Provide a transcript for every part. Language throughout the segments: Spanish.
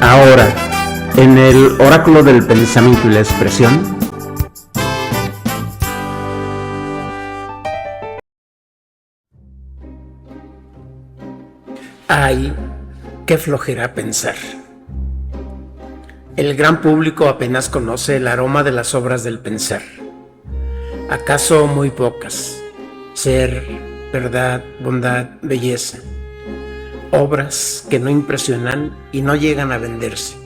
Ahora, en el oráculo del pensamiento y la expresión, ¡ay, qué flojera pensar! El gran público apenas conoce el aroma de las obras del pensar. ¿Acaso muy pocas? Ser, verdad, bondad, belleza. Obras que no impresionan y no llegan a venderse.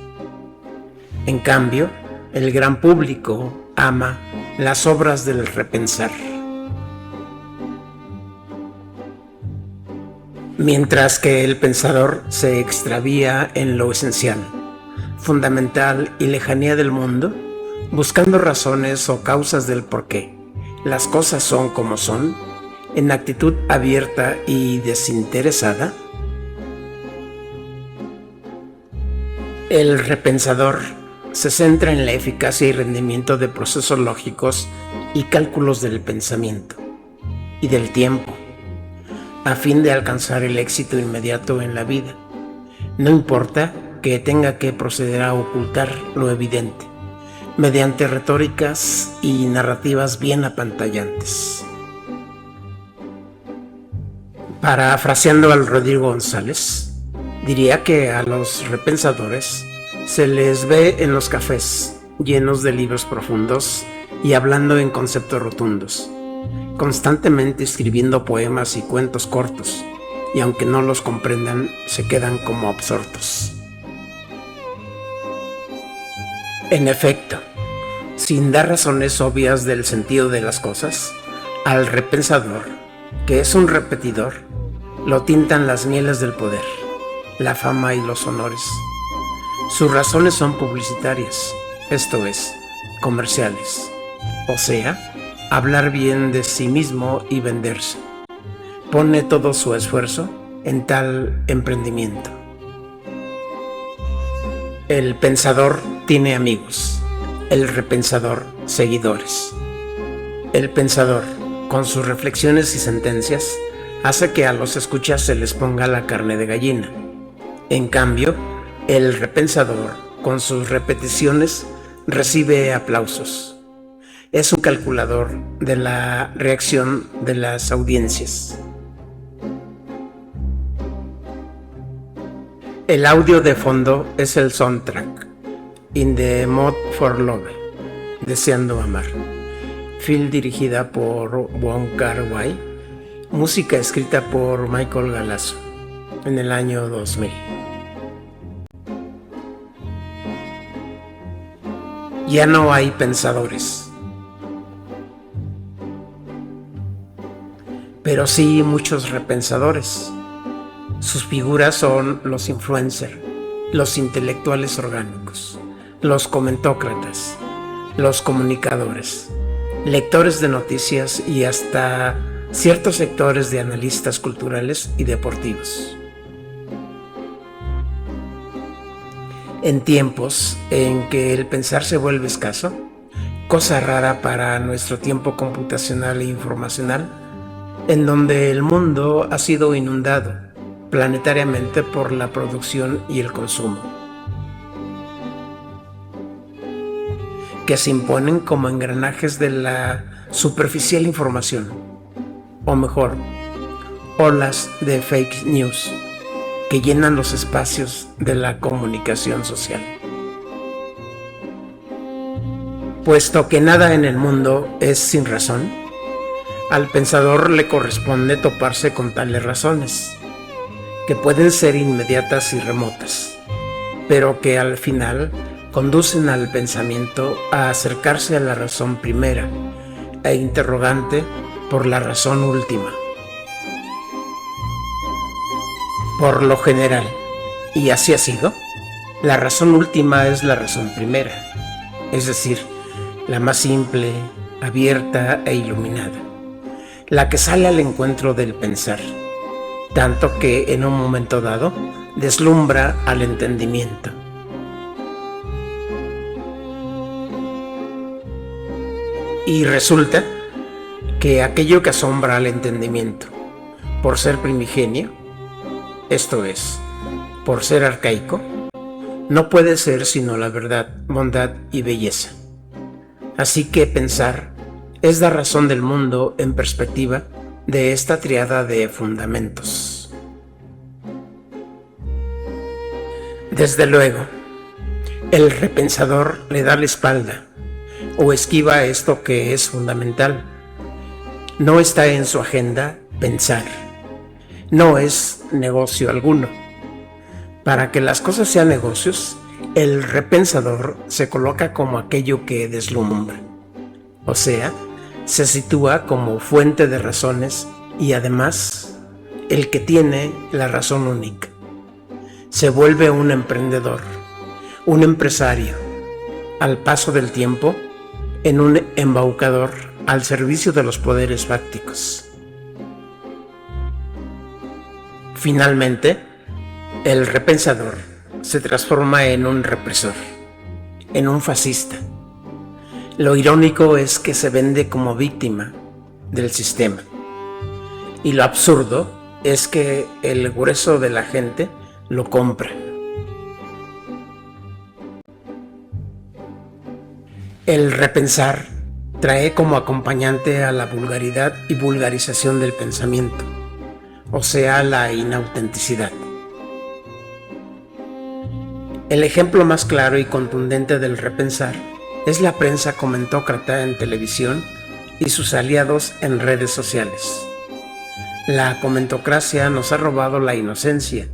En cambio, el gran público ama las obras del repensar. Mientras que el pensador se extravía en lo esencial, fundamental y lejanía del mundo, buscando razones o causas del porqué las cosas son como son, en actitud abierta y desinteresada, el repensador se centra en la eficacia y rendimiento de procesos lógicos y cálculos del pensamiento y del tiempo, a fin de alcanzar el éxito inmediato en la vida. No importa que tenga que proceder a ocultar lo evidente, mediante retóricas y narrativas bien apantallantes. Parafraseando al Rodrigo González, diría que a los repensadores se les ve en los cafés, llenos de libros profundos y hablando en conceptos rotundos, constantemente escribiendo poemas y cuentos cortos, y aunque no los comprendan, se quedan como absortos. En efecto, sin dar razones obvias del sentido de las cosas, al repensador, que es un repetidor, lo tintan las mieles del poder, la fama y los honores. Sus razones son publicitarias, esto es, comerciales, o sea, hablar bien de sí mismo y venderse. Pone todo su esfuerzo en tal emprendimiento. El pensador tiene amigos, el repensador seguidores. El pensador, con sus reflexiones y sentencias, hace que a los escuchas se les ponga la carne de gallina. En cambio, el repensador, con sus repeticiones, recibe aplausos. Es un calculador de la reacción de las audiencias. El audio de fondo es el soundtrack, In the Mood for Love, Deseando Amar, film dirigida por Wong Kar-wai, música escrita por Michael Galasso en el año 2000. Ya no hay pensadores, pero sí muchos repensadores. Sus figuras son los influencers, los intelectuales orgánicos, los comentócratas, los comunicadores, lectores de noticias y hasta ciertos sectores de analistas culturales y deportivos. En tiempos en que el pensar se vuelve escaso, cosa rara para nuestro tiempo computacional e informacional, en donde el mundo ha sido inundado planetariamente por la producción y el consumo, que se imponen como engranajes de la superficial información, o mejor, olas de fake news que llenan los espacios de la comunicación social. Puesto que nada en el mundo es sin razón, al pensador le corresponde toparse con tales razones, que pueden ser inmediatas y remotas, pero que al final conducen al pensamiento a acercarse a la razón primera e interrogante por la razón última. Por lo general, y así ha sido, la razón última es la razón primera, es decir, la más simple, abierta e iluminada, la que sale al encuentro del pensar, tanto que en un momento dado deslumbra al entendimiento. Y resulta que aquello que asombra al entendimiento, por ser primigenio, esto es, por ser arcaico, no puede ser sino la verdad, bondad y belleza. Así que pensar es la razón del mundo en perspectiva de esta triada de fundamentos. Desde luego, el repensador le da la espalda o esquiva esto que es fundamental. No está en su agenda pensar. No es negocio alguno. Para que las cosas sean negocios, el repensador se coloca como aquello que deslumbra. O sea, se sitúa como fuente de razones y además el que tiene la razón única. Se vuelve un emprendedor, un empresario, al paso del tiempo, en un embaucador al servicio de los poderes fácticos. Finalmente, el repensador se transforma en un represor, en un fascista. Lo irónico es que se vende como víctima del sistema. Y lo absurdo es que el grueso de la gente lo compra. El repensar trae como acompañante a la vulgaridad y vulgarización del pensamiento, o sea, la inautenticidad. El ejemplo más claro y contundente del repensar es la prensa comentócrata en televisión y sus aliados en redes sociales. La comentocracia nos ha robado la inocencia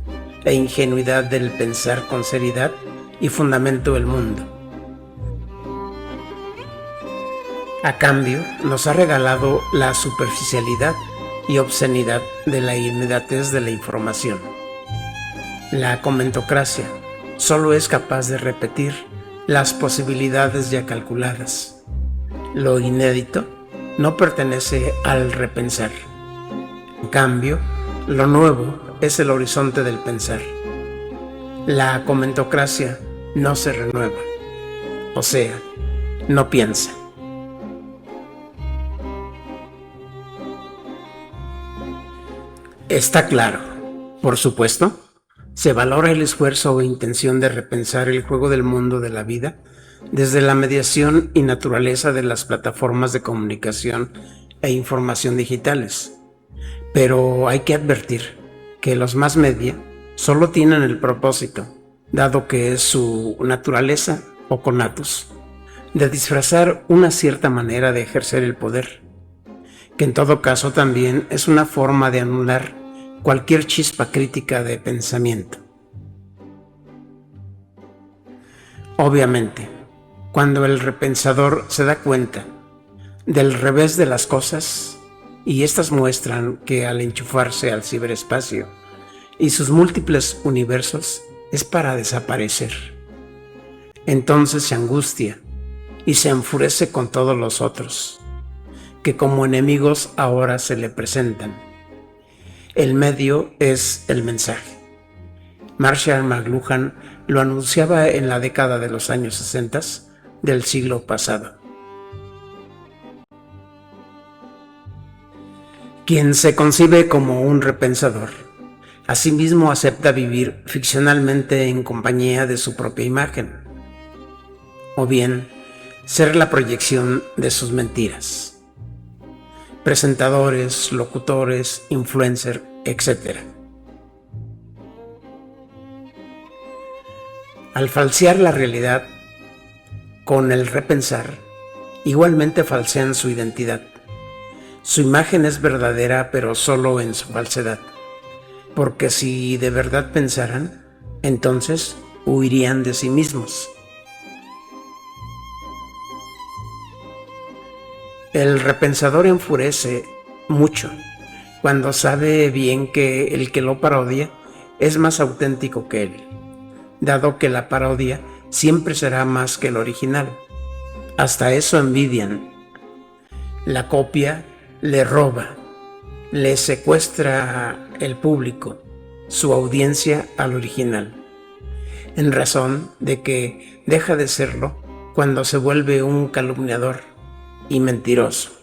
e ingenuidad del pensar con seriedad y fundamento el mundo. A cambio, nos ha regalado la superficialidad y obscenidad de la inmediatez de la información. La comentocracia solo es capaz de repetir las posibilidades ya calculadas. Lo inédito no pertenece al repensar. En cambio, lo nuevo es el horizonte del pensar. La comentocracia no se renueva, o sea, no piensa. Está claro, por supuesto, se valora el esfuerzo o intención de repensar el juego del mundo de la vida desde la mediación y naturaleza de las plataformas de comunicación e información digitales. Pero hay que advertir que los más media solo tienen el propósito, dado que es su naturaleza o conatus, de disfrazar una cierta manera de ejercer el poder, que en todo caso también es una forma de anular cualquier chispa crítica de pensamiento. Obviamente, cuando el repensador se da cuenta del revés de las cosas, y estas muestran que al enchufarse al ciberespacio y sus múltiples universos es para desaparecer, entonces se angustia y se enfurece con todos los otros, que como enemigos ahora se le presentan. El medio es el mensaje. Marshall McLuhan lo anunciaba en la década de los años 60 del siglo pasado. Quien se concibe como un repensador, asimismo acepta vivir ficcionalmente en compañía de su propia imagen, o bien ser la proyección de sus mentiras. Presentadores, locutores, influencers, etc. Al falsear la realidad con el repensar, igualmente falsean su identidad. Su imagen es verdadera, pero solo en su falsedad, porque si de verdad pensaran, entonces huirían de sí mismos. El repensador enfurece mucho cuando sabe bien que el que lo parodia es más auténtico que él, dado que la parodia siempre será más que el original. Hasta eso envidian. La copia le roba, le secuestra el público, su audiencia al original, en razón de que deja de serlo cuando se vuelve un calumniador y mentiroso.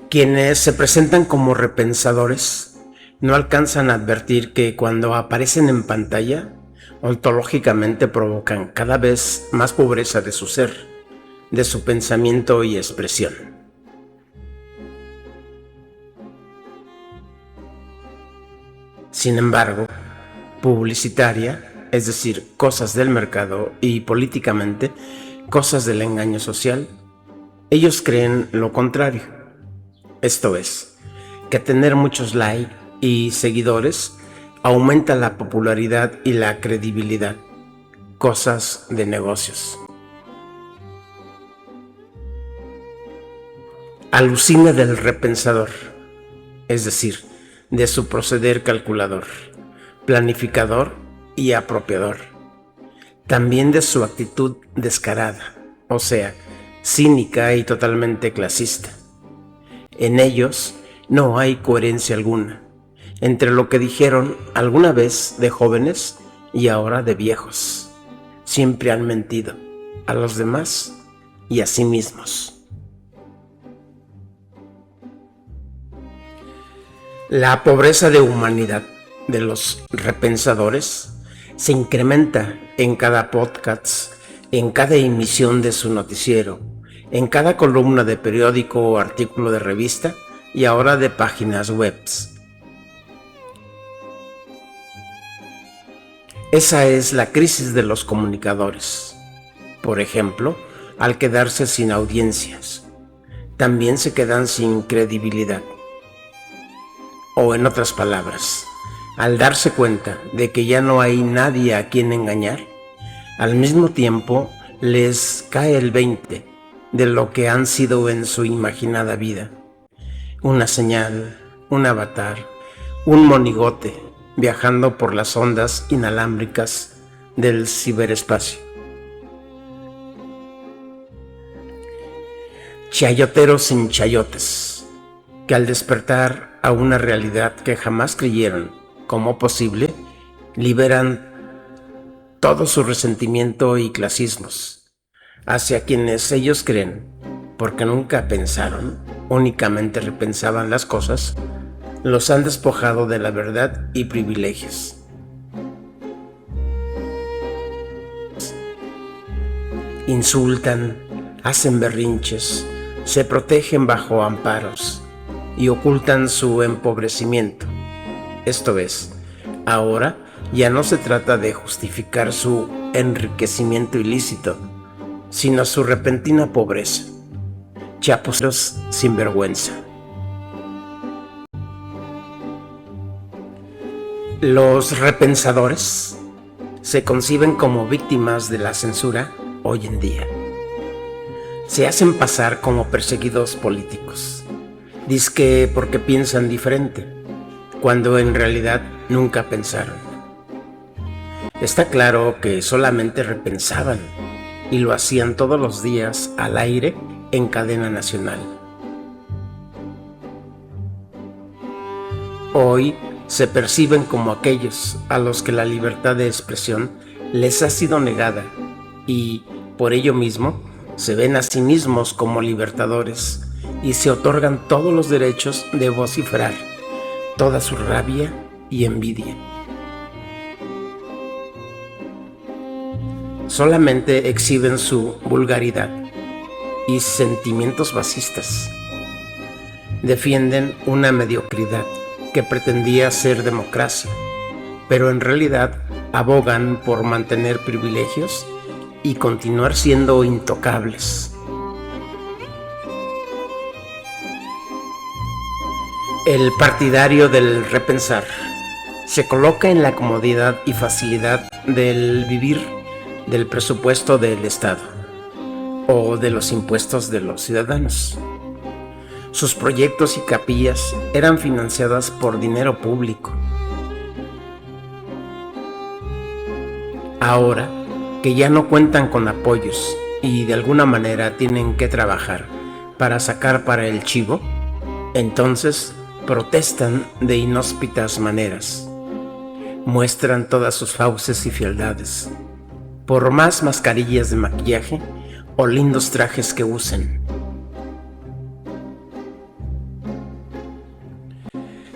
Quienes se presentan como repensadores No alcanzan a advertir que cuando aparecen en pantalla, ontológicamente provocan cada vez más pobreza de su ser, de su pensamiento y expresión. Sin embargo, publicitaria, es decir, cosas del mercado, y políticamente, cosas del engaño social, ellos creen lo contrario. Esto es, que tener muchos likes y seguidores aumenta la popularidad y la credibilidad, cosas de negocios. Alucina del repensador, es decir, de su proceder calculador, planificador y apropiador. También de su actitud descarada, o sea, cínica y totalmente clasista. En ellos no hay coherencia alguna entre lo que dijeron alguna vez de jóvenes y ahora de viejos. Siempre han mentido a los demás y a sí mismos. La pobreza de humanidad de los repensadores se incrementa en cada podcast, en cada emisión de su noticiero, en cada columna de periódico o artículo de revista y ahora de páginas web. Esa es la crisis de los comunicadores. Por ejemplo, al quedarse sin audiencias, también se quedan sin credibilidad. O en otras palabras, al darse cuenta de que ya no hay nadie a quien engañar, al mismo tiempo les cae el 20 de lo que han sido en su imaginada vida. Una señal, un avatar, un monigote viajando por las ondas inalámbricas del ciberespacio. Chayoteros sin chayotes, que al despertar a una realidad que jamás creyeron como posible, liberan todo su resentimiento y clasismos hacia quienes ellos creen, porque nunca pensaron, únicamente repensaban las cosas, los han despojado de la verdad y privilegios. Insultan, hacen berrinches, se protegen bajo amparos y ocultan su empobrecimiento. Esto es, ahora ya no se trata de justificar su enriquecimiento ilícito, sino su repentina pobreza. Chapuceros sin vergüenza. Los repensadores se conciben como víctimas de la censura hoy en día. Se hacen pasar como perseguidos políticos, dizque porque piensan diferente, cuando en realidad nunca pensaron. Está claro que solamente repensaban y lo hacían todos los días al aire en cadena nacional. Hoy se perciben como aquellos a los que la libertad de expresión les ha sido negada y, por ello mismo, se ven a sí mismos como libertadores y se otorgan todos los derechos de vociferar toda su rabia y envidia. Solamente exhiben su vulgaridad y sentimientos fascistas. Defienden una mediocridad que pretendía ser democracia, pero en realidad abogan por mantener privilegios y continuar siendo intocables. El partidario del repensar se coloca en la comodidad y facilidad del vivir del presupuesto del Estado o de los impuestos de los ciudadanos. Sus proyectos y capillas eran financiadas por dinero público. Ahora que ya no cuentan con apoyos y de alguna manera tienen que trabajar para sacar para el chivo, entonces protestan de inhóspitas maneras. Muestran todas sus fauces y fealdades, por más mascarillas de maquillaje o lindos trajes que usen.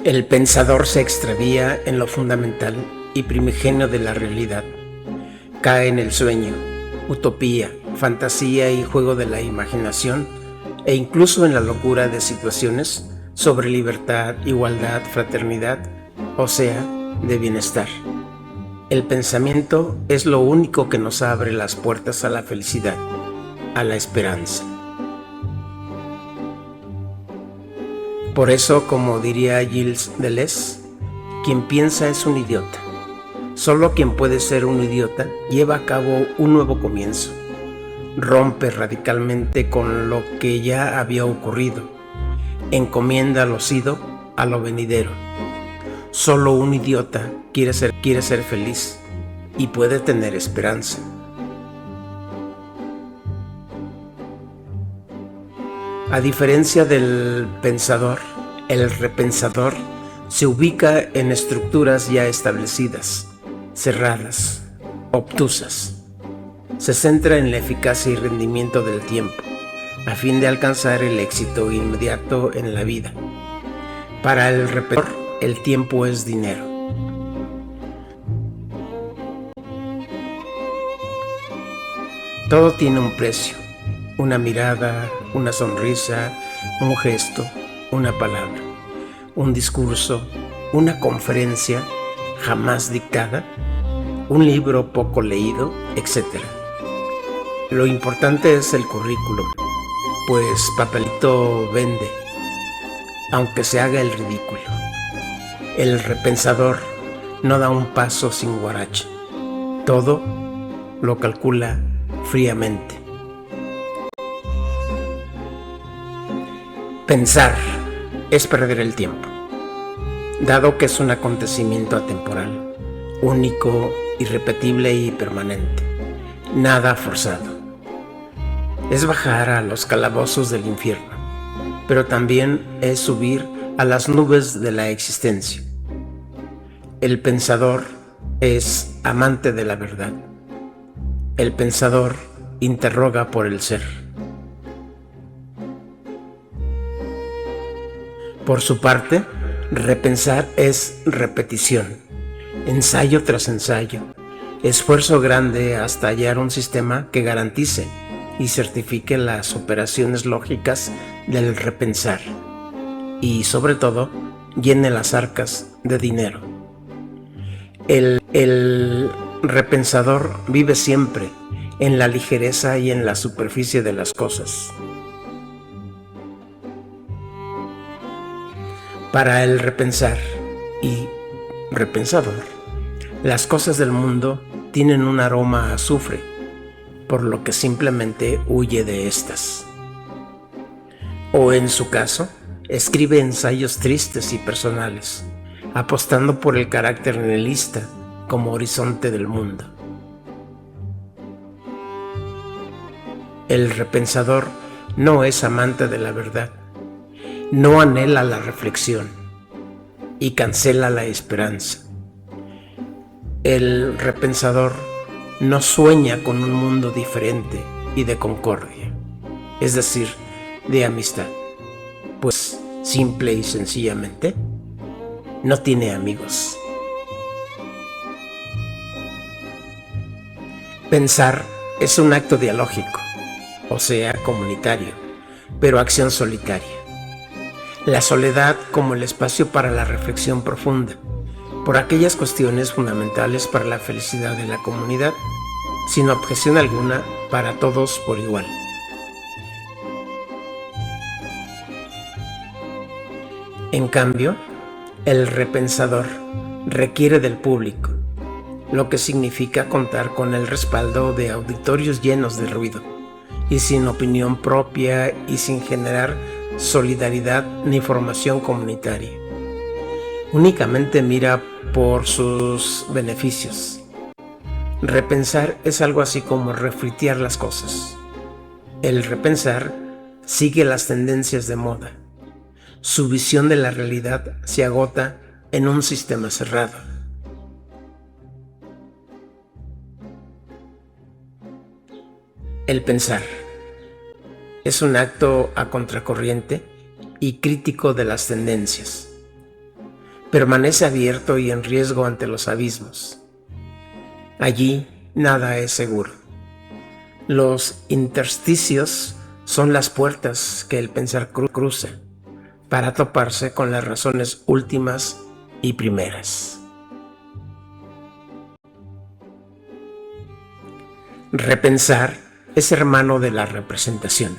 El pensador se extravía en lo fundamental y primigenio de la realidad. Cae en el sueño, utopía, fantasía y juego de la imaginación, e incluso en la locura de situaciones sobre libertad, igualdad, fraternidad, o sea, de bienestar. El pensamiento es lo único que nos abre las puertas a la felicidad, a la esperanza. Por eso, como diría Gilles Deleuze, quien piensa es un idiota. Solo quien puede ser un idiota lleva a cabo un nuevo comienzo. Rompe radicalmente con lo que ya había ocurrido. Encomienda lo sido a lo venidero. Solo un idiota quiere ser feliz y puede tener esperanza. A diferencia del pensador, el repensador se ubica en estructuras ya establecidas, cerradas, obtusas. Se centra en la eficacia y rendimiento del tiempo, a fin de alcanzar el éxito inmediato en la vida. Para el repensador, el tiempo es dinero. Todo tiene un precio. Una mirada, una sonrisa, un gesto, una palabra, un discurso, una conferencia jamás dictada, un libro poco leído, etc. Lo importante es el currículum, pues papelito vende, aunque se haga el ridículo. El repensador no da un paso sin guarache. Todo lo calcula fríamente. Pensar es perder el tiempo, dado que es un acontecimiento atemporal, único, irrepetible y permanente, nada forzado. Es bajar a los calabozos del infierno, pero también es subir a las nubes de la existencia. El pensador es amante de la verdad. El pensador interroga por el ser. Por su parte, repensar es repetición, ensayo tras ensayo, esfuerzo grande hasta hallar un sistema que garantice y certifique las operaciones lógicas del repensar y, sobre todo, llene las arcas de dinero. El repensador vive siempre en la ligereza y en la superficie de las cosas. Para el repensar y repensador, las cosas del mundo tienen un aroma a azufre, por lo que simplemente huye de estas. O en su caso, escribe ensayos tristes y personales, apostando por el carácter nihilista como horizonte del mundo. El repensador no es amante de la verdad, no anhela la reflexión y cancela la esperanza. El repensador no sueña con un mundo diferente y de concordia, es decir, de amistad, pues simple y sencillamente no tiene amigos. Pensar es un acto dialógico, o sea, comunitario, pero acción solitaria. La soledad como el espacio para la reflexión profunda, por aquellas cuestiones fundamentales para la felicidad de la comunidad, sin objeción alguna para todos por igual. En cambio, el repensador requiere del público, lo que significa contar con el respaldo de auditorios llenos de ruido y sin opinión propia y sin generar solidaridad ni formación comunitaria. Únicamente mira por sus beneficios. Repensar es algo así como refritear las cosas. El repensar sigue las tendencias de moda. Su visión de la realidad se agota en un sistema cerrado. El pensar es un acto a contracorriente y crítico de las tendencias. permanece abierto y en riesgo ante los abismos. Allí nada es seguro. Los intersticios son las puertas que el pensar cruza para toparse con las razones últimas y primeras. Repensar es hermano de la representación.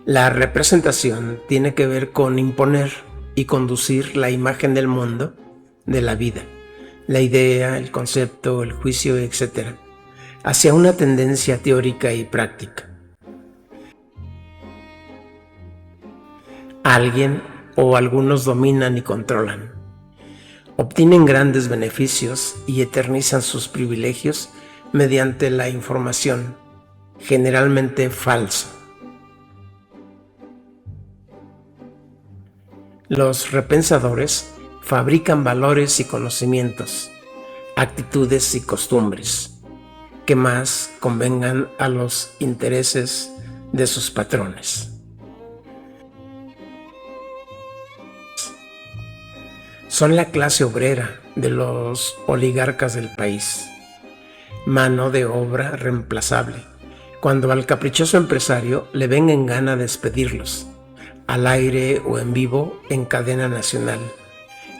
La representación tiene que ver con imponer y conducir la imagen del mundo, de la vida, la idea, el concepto, el juicio, etc., hacia una tendencia teórica y práctica. Alguien o algunos dominan y controlan, obtienen grandes beneficios y eternizan sus privilegios mediante la información, generalmente falsa. Los repensadores fabrican valores y conocimientos, actitudes y costumbres que más convengan a los intereses de sus patrones. Son la clase obrera de los oligarcas del país, mano de obra reemplazable, cuando al caprichoso empresario le venga en gana despedirlos, al aire o en vivo en cadena nacional,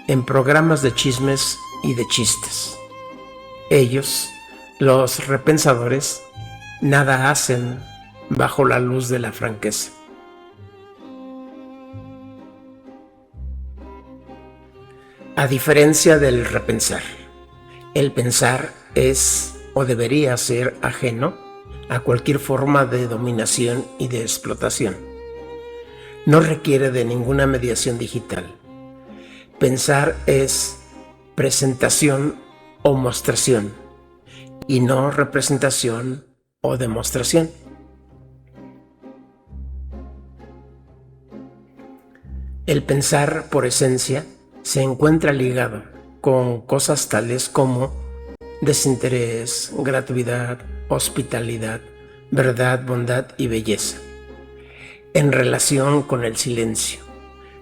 en programas de chismes y de chistes. Ellos, los repensadores, nada hacen bajo la luz de la franqueza. A diferencia del repensar, el pensar es o debería ser ajeno a cualquier forma de dominación y de explotación. No requiere de ninguna mediación digital. Pensar es presentación o mostración y no representación o demostración. El pensar por esencia se encuentra ligado con cosas tales como desinterés, gratuidad, hospitalidad, verdad, bondad y belleza. En relación con el silencio,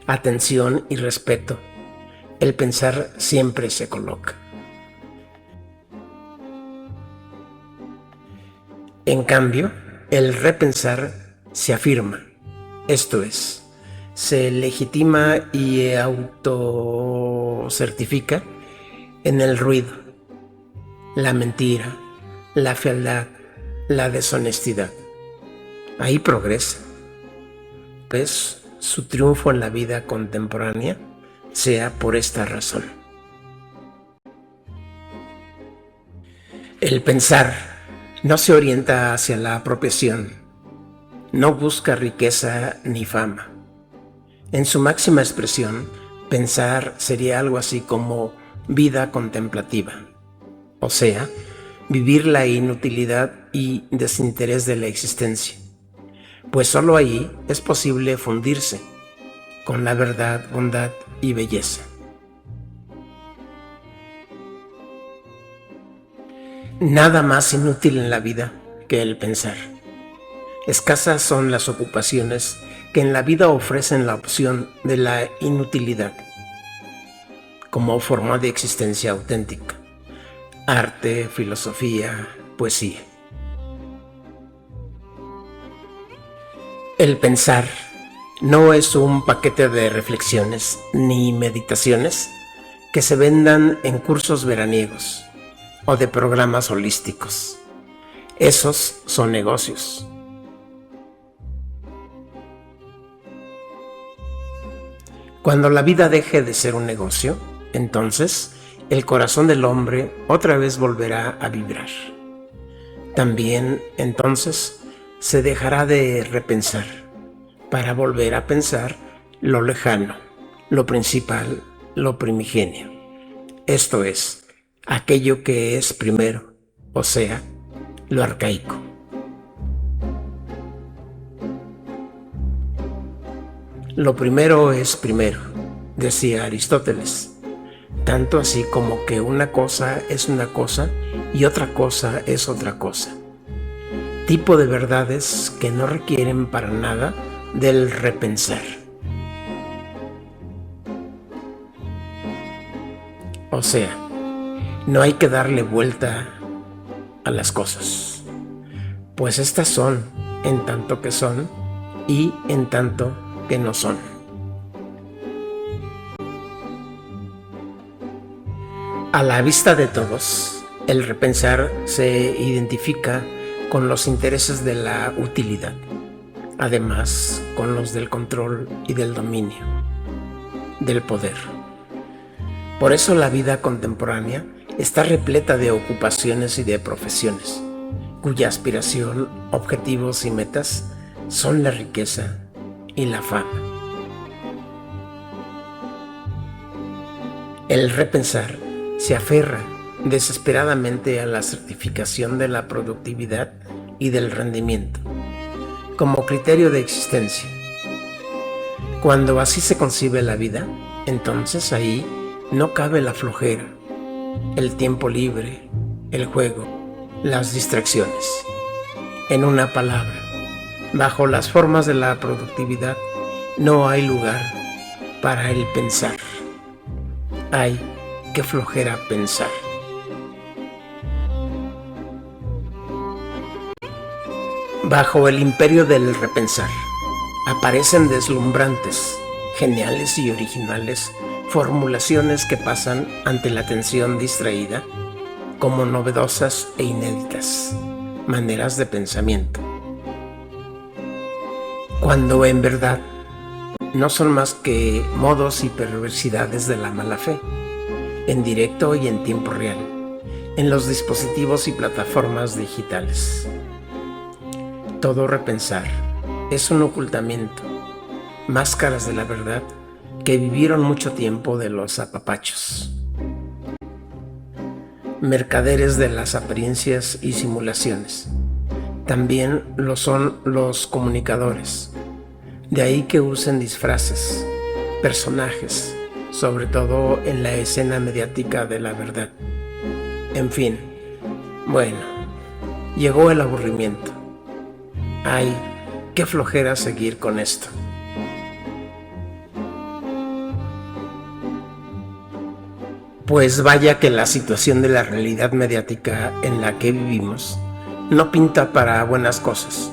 atención y respeto, el pensar siempre se coloca. En cambio, el repensar se afirma, esto es, se legitima y autocertifica en el ruido, la mentira, la fealdad, la deshonestidad. Ahí progresa. Pues su triunfo en la vida contemporánea sea por esta razón. El pensar no se orienta hacia la apropiación, no busca riqueza ni fama. En su máxima expresión, pensar sería algo así como vida contemplativa, o sea, vivir la inutilidad y desinterés de la existencia, pues solo ahí es posible fundirse con la verdad, bondad y belleza. Nada más inútil en la vida que el pensar. Escasas son las ocupaciones que en la vida ofrecen la opción de la inutilidad como forma de existencia auténtica. Arte, filosofía, poesía. El pensar no es un paquete de reflexiones ni meditaciones que se vendan en cursos veraniegos o de programas holísticos. Esos son negocios. Cuando la vida deje de ser un negocio, entonces el corazón del hombre otra vez volverá a vibrar. También entonces se dejará de repensar para volver a pensar lo lejano, lo principal, lo primigenio. Esto es, aquello que es primero, o sea, lo arcaico. Lo primero es primero, decía Aristóteles, tanto así como que una cosa es una cosa y otra cosa es otra cosa. Tipo de verdades que no requieren para nada del repensar. O sea, no hay que darle vuelta a las cosas, pues estas son en tanto que son y en tanto que no son. A la vista de todos, el repensar se identifica con los intereses de la utilidad, además con los del control y del dominio, del poder. Por eso la vida contemporánea está repleta de ocupaciones y de profesiones, cuya aspiración, objetivos y metas son la riqueza y la fama. El repensar se aferra desesperadamente a la certificación de la productividad y del rendimiento, como criterio de existencia. Cuando así se concibe la vida, entonces ahí no cabe la flojera, el tiempo libre, el juego, las distracciones. En una palabra, bajo las formas de la productividad no hay lugar para el pensar. Ay, qué flojera pensar. Bajo el imperio del repensar aparecen deslumbrantes, geniales y originales formulaciones que pasan ante la atención distraída como novedosas e inéditas maneras de pensamiento, cuando en verdad no son más que modos y perversidades de la mala fe, en directo y en tiempo real, en los dispositivos y plataformas digitales. Todo repensar es un ocultamiento, máscaras de la verdad que vivieron mucho tiempo de los apapachos, mercaderes de las apariencias y simulaciones. También lo son los comunicadores, de ahí que usen disfraces, personajes, sobre todo en la escena mediática de la verdad. En fin, bueno, llegó el aburrimiento. Ay, qué flojera seguir con esto. Pues vaya que la situación de la realidad mediática en la que vivimos no pinta para buenas cosas,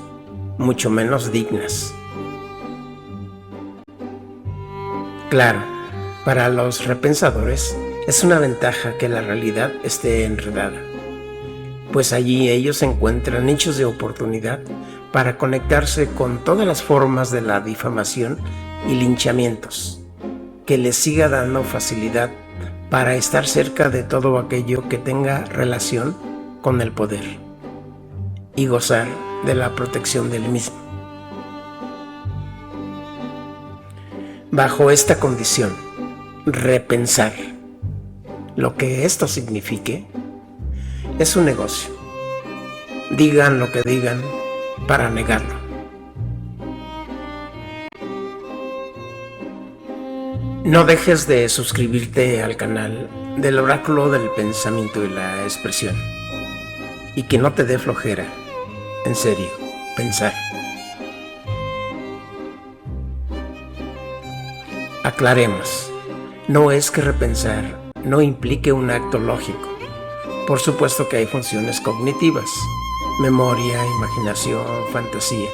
mucho menos dignas. Claro, para los repensadores es una ventaja que la realidad esté enredada, pues allí ellos encuentran nichos de oportunidad para conectarse con todas las formas de la difamación y linchamientos, que les siga dando facilidad para estar cerca de todo aquello que tenga relación con el poder y gozar de la protección del mismo. Bajo esta condición, repensar, lo que esto signifique, es un negocio. Digan lo que digan para negarlo. No dejes de suscribirte al canal del Oráculo del Pensamiento y la Expresión, y que no te dé flojera, en serio, pensar. Aclaremos, no es que repensar no implique un acto lógico. Por supuesto que hay funciones cognitivas, memoria, imaginación, fantasía,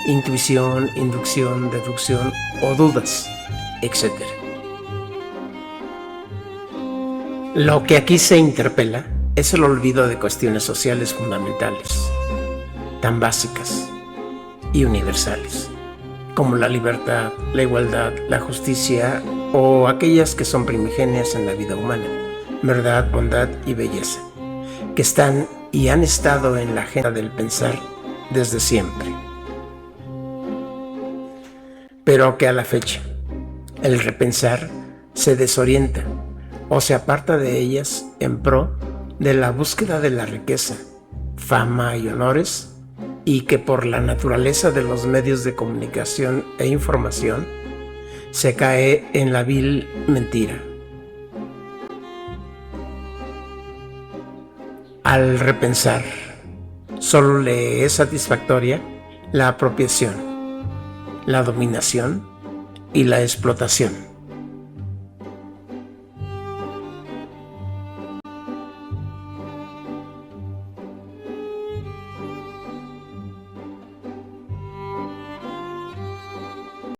intuición, inducción, deducción o dudas, etc. Lo que aquí se interpela es el olvido de cuestiones sociales fundamentales, tan básicas y universales, como la libertad, la igualdad, la justicia o aquellas que son primigenias en la vida humana, verdad, bondad y belleza, que están y han estado en la agenda del pensar desde siempre. Pero que a la fecha, el repensar se desorienta o se aparta de ellas en pro de la búsqueda de la riqueza, fama y honores, y que por la naturaleza de los medios de comunicación e información se cae en la vil mentira. Al repensar, solo le es satisfactoria la apropiación, la dominación y la explotación.